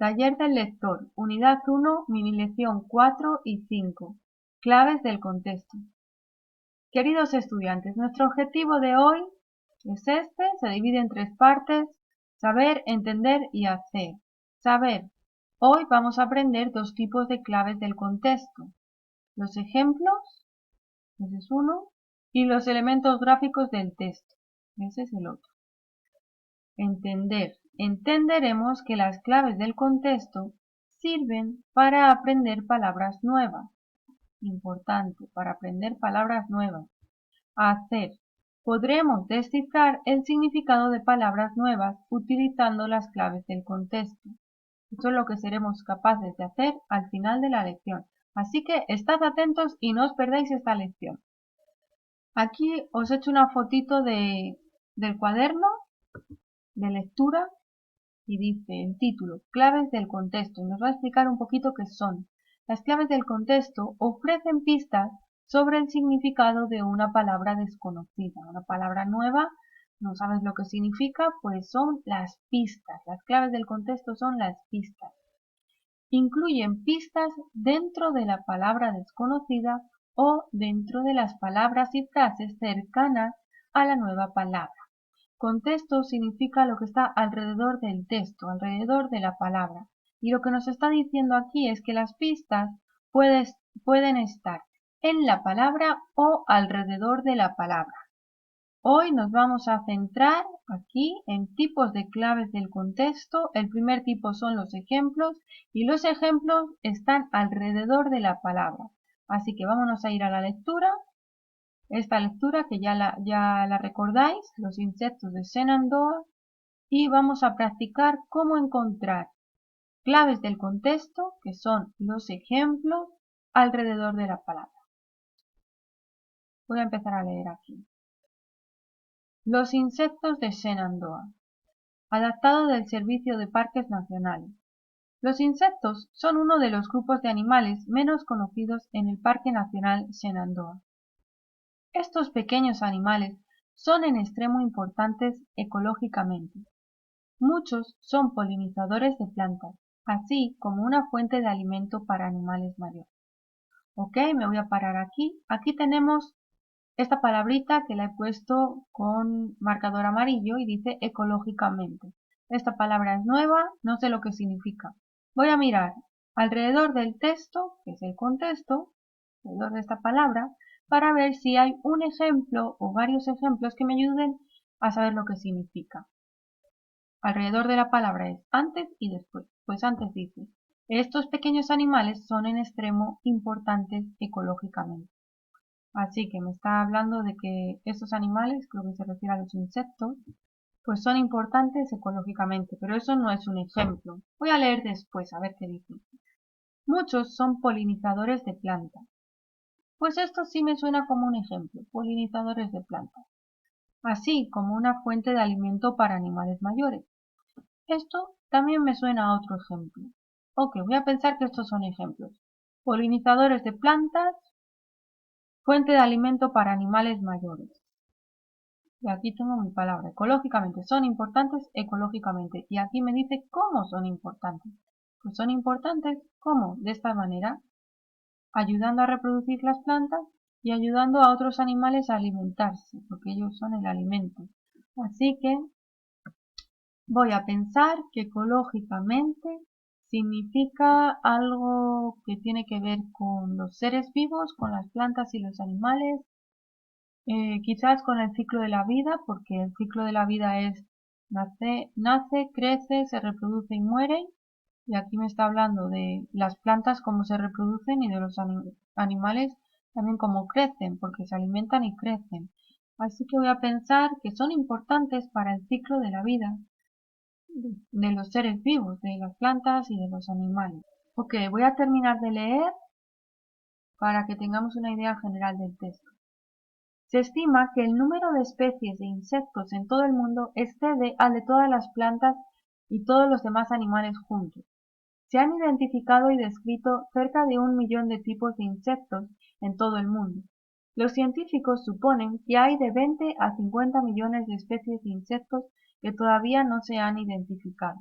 Taller del lector, unidad 1, mini lección 4 y 5. Claves del contexto. Queridos estudiantes, nuestro objetivo de hoy es se divide en 3 partes: saber, entender y hacer. Saber. Hoy vamos a aprender 2 tipos de claves del contexto: los ejemplos, ese es uno, y los elementos gráficos del texto, ese es el otro. Entender. Entenderemos que las claves del contexto sirven para aprender palabras nuevas. Importante, para aprender palabras nuevas. Hacer. Podremos descifrar el significado de palabras nuevas utilizando las claves del contexto. Esto es lo que seremos capaces de hacer al final de la lección. Así que estad atentos y no os perdáis esta lección. Aquí os he hecho una fotito del cuaderno de lectura y dice el título, claves del contexto, y nos va a explicar un poquito qué son. Las claves del contexto ofrecen pistas sobre el significado de una palabra desconocida. Una palabra nueva, no sabes lo que significa, pues son las pistas. Las claves del contexto son las pistas. Incluyen pistas dentro de la palabra desconocida o dentro de las palabras y frases cercanas a la nueva palabra. Contexto significa lo que está alrededor del texto, alrededor de la palabra. Y lo que nos está diciendo aquí es que las pistas pueden estar en la palabra o alrededor de la palabra. Hoy nos vamos a centrar aquí en tipos de claves del contexto. El primer tipo son los ejemplos y los ejemplos están alrededor de la palabra. Así que vámonos a ir a la lectura. Esta lectura que ya la recordáis, los insectos de Shenandoah, y vamos a practicar cómo encontrar claves del contexto, que son los ejemplos, alrededor de la palabra. Voy a empezar a leer aquí. Los insectos de Shenandoah, adaptado del Servicio de Parques Nacionales. Los insectos son uno de los grupos de animales menos conocidos en el Parque Nacional Shenandoah. Estos pequeños animales son en extremo importantes ecológicamente. Muchos son polinizadores de plantas, así como una fuente de alimento para animales mayores. Ok, me voy a parar aquí. Aquí tenemos esta palabrita que la he puesto con marcador amarillo y dice ecológicamente. Esta palabra es nueva, no sé lo que significa. Voy a mirar alrededor del texto, que es el contexto, alrededor de esta palabra, para ver si hay un ejemplo o varios ejemplos que me ayuden a saber lo que significa. Alrededor de la palabra es antes y después. Pues antes dice, estos pequeños animales son en extremo importantes ecológicamente. Así que me está hablando de que estos animales, creo que se refiere a los insectos, pues son importantes ecológicamente, pero eso no es un ejemplo. Voy a leer después a ver qué dice. Muchos son polinizadores de plantas. Pues esto sí me suena como un ejemplo, polinizadores de plantas, así como una fuente de alimento para animales mayores. Esto también me suena a otro ejemplo. Ok, voy a pensar que estos son ejemplos. Polinizadores de plantas, fuente de alimento para animales mayores. Y aquí tengo mi palabra, ecológicamente. Son importantes ecológicamente. Y aquí me dice cómo son importantes. Pues son importantes, ¿cómo? De esta manera, ayudando a reproducir las plantas y ayudando a otros animales a alimentarse, porque ellos son el alimento. Así que voy a pensar que ecológicamente significa algo que tiene que ver con los seres vivos, con las plantas y los animales, quizás con el ciclo de la vida, porque el ciclo de la vida es nace, crece, se reproduce y muere. Y aquí me está hablando de las plantas cómo se reproducen y de los animales también cómo crecen, porque se alimentan y crecen. Así que voy a pensar que son importantes para el ciclo de la vida de los seres vivos, de las plantas y de los animales. Ok, voy a terminar de leer para que tengamos una idea general del texto. Se estima que el número de especies de insectos en todo el mundo excede al de todas las plantas y todos los demás animales juntos. Se han identificado y descrito cerca de 1 millón de tipos de insectos en todo el mundo. Los científicos suponen que hay de 20 a 50 millones de especies de insectos que todavía no se han identificado.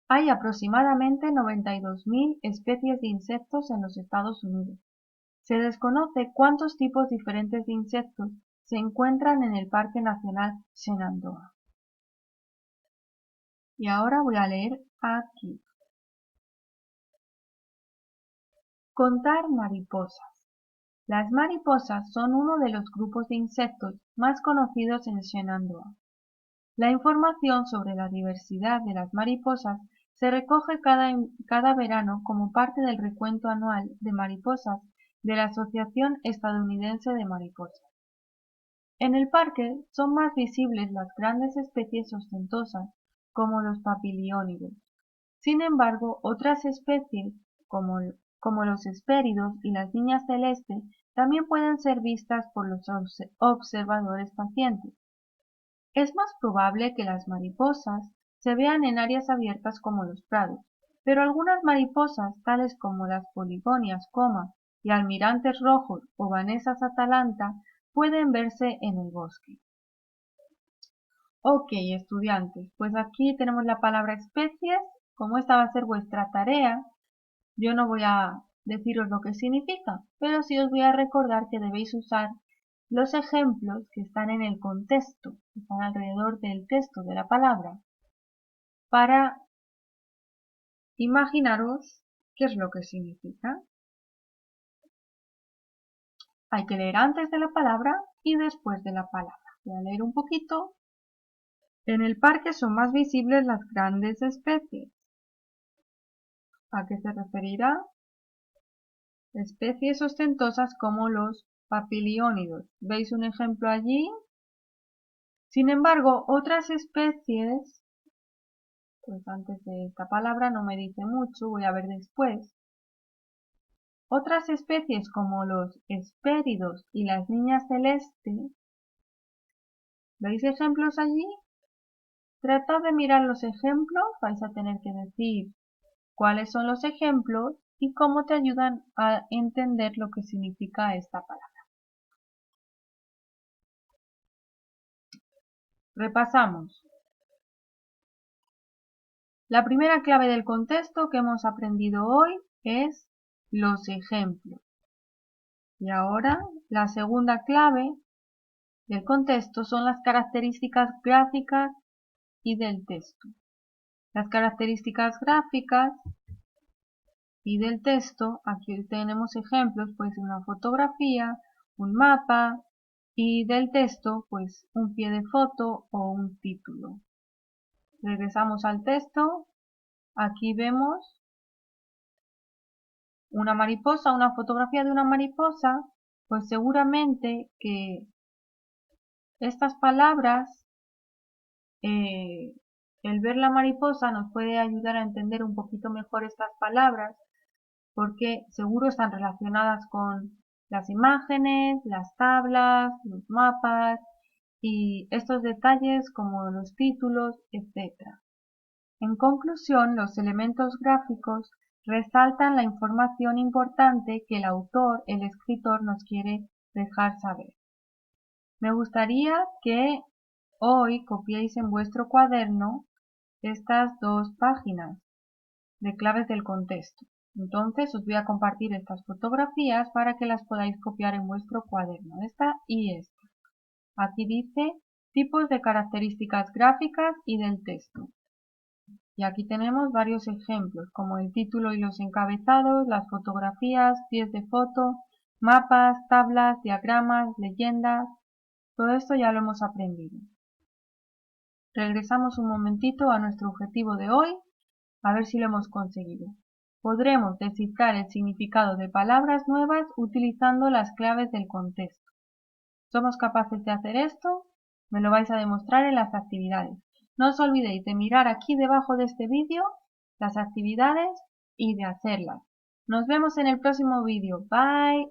Hay aproximadamente 92.000 especies de insectos en los Estados Unidos. Se desconoce cuántos tipos diferentes de insectos se encuentran en el Parque Nacional Shenandoah. Y ahora voy a leer aquí. Contar mariposas. Las mariposas son uno de los grupos de insectos más conocidos en Shenandoah. La información sobre la diversidad de las mariposas se recoge cada verano como parte del recuento anual de mariposas de la Asociación Estadounidense de Mariposas. En el parque son más visibles las grandes especies ostentosas, como los papiliónidos. Sin embargo, otras especies, como los hespéridos y las niñas celestes, también pueden ser vistas por los observadores pacientes. Es más probable que las mariposas se vean en áreas abiertas como los prados, pero algunas mariposas, tales como las poligonias coma y almirantes rojos o vanesas atalanta, pueden verse en el bosque. Ok, estudiantes, pues aquí tenemos la palabra especies. Como esta va a ser vuestra tarea, yo no voy a deciros lo que significa, pero sí os voy a recordar que debéis usar los ejemplos que están en el contexto, que están alrededor del texto de la palabra, para imaginaros qué es lo que significa. Hay que leer antes de la palabra y después de la palabra. Voy a leer un poquito. En el parque son más visibles las grandes especies. ¿A qué se referirá? Especies ostentosas como los papiliónidos. ¿Veis un ejemplo allí? Sin embargo, otras especies, pues antes de esta palabra no me dice mucho, voy a ver después. Otras especies como los hespéridos y las niñas celestes, ¿veis ejemplos allí? Tratad de mirar los ejemplos, vais a tener que decir cuáles son los ejemplos y cómo te ayudan a entender lo que significa esta palabra. Repasamos. La primera clave del contexto que hemos aprendido hoy es los ejemplos. Y ahora la segunda clave del contexto son las características gráficas y del texto. Las características gráficas y del texto, aquí tenemos ejemplos, puede ser una fotografía, un mapa, y del texto, pues un pie de foto o un título. Regresamos al texto, aquí vemos una mariposa, una fotografía de una mariposa, pues seguramente que estas palabras, el ver la mariposa nos puede ayudar a entender un poquito mejor estas palabras, porque seguro están relacionadas con las imágenes, las tablas, los mapas y estos detalles como los títulos, etc. En conclusión, los elementos gráficos resaltan la información importante que el autor, el escritor, nos quiere dejar saber. Me gustaría que hoy copiéis en vuestro cuaderno estas dos páginas de claves del contexto. Entonces os voy a compartir estas fotografías para que las podáis copiar en vuestro cuaderno, esta y esta. Aquí dice tipos de características gráficas y del texto. Y aquí tenemos varios ejemplos, como el título y los encabezados, las fotografías, pies de foto, mapas, tablas, diagramas, leyendas. Todo esto ya lo hemos aprendido. Regresamos un momentito a nuestro objetivo de hoy, a ver si lo hemos conseguido. Podremos descifrar el significado de palabras nuevas utilizando las claves del contexto. ¿Somos capaces de hacer esto? Me lo vais a demostrar en las actividades. No os olvidéis de mirar aquí debajo de este vídeo las actividades y de hacerlas. Nos vemos en el próximo vídeo. Bye.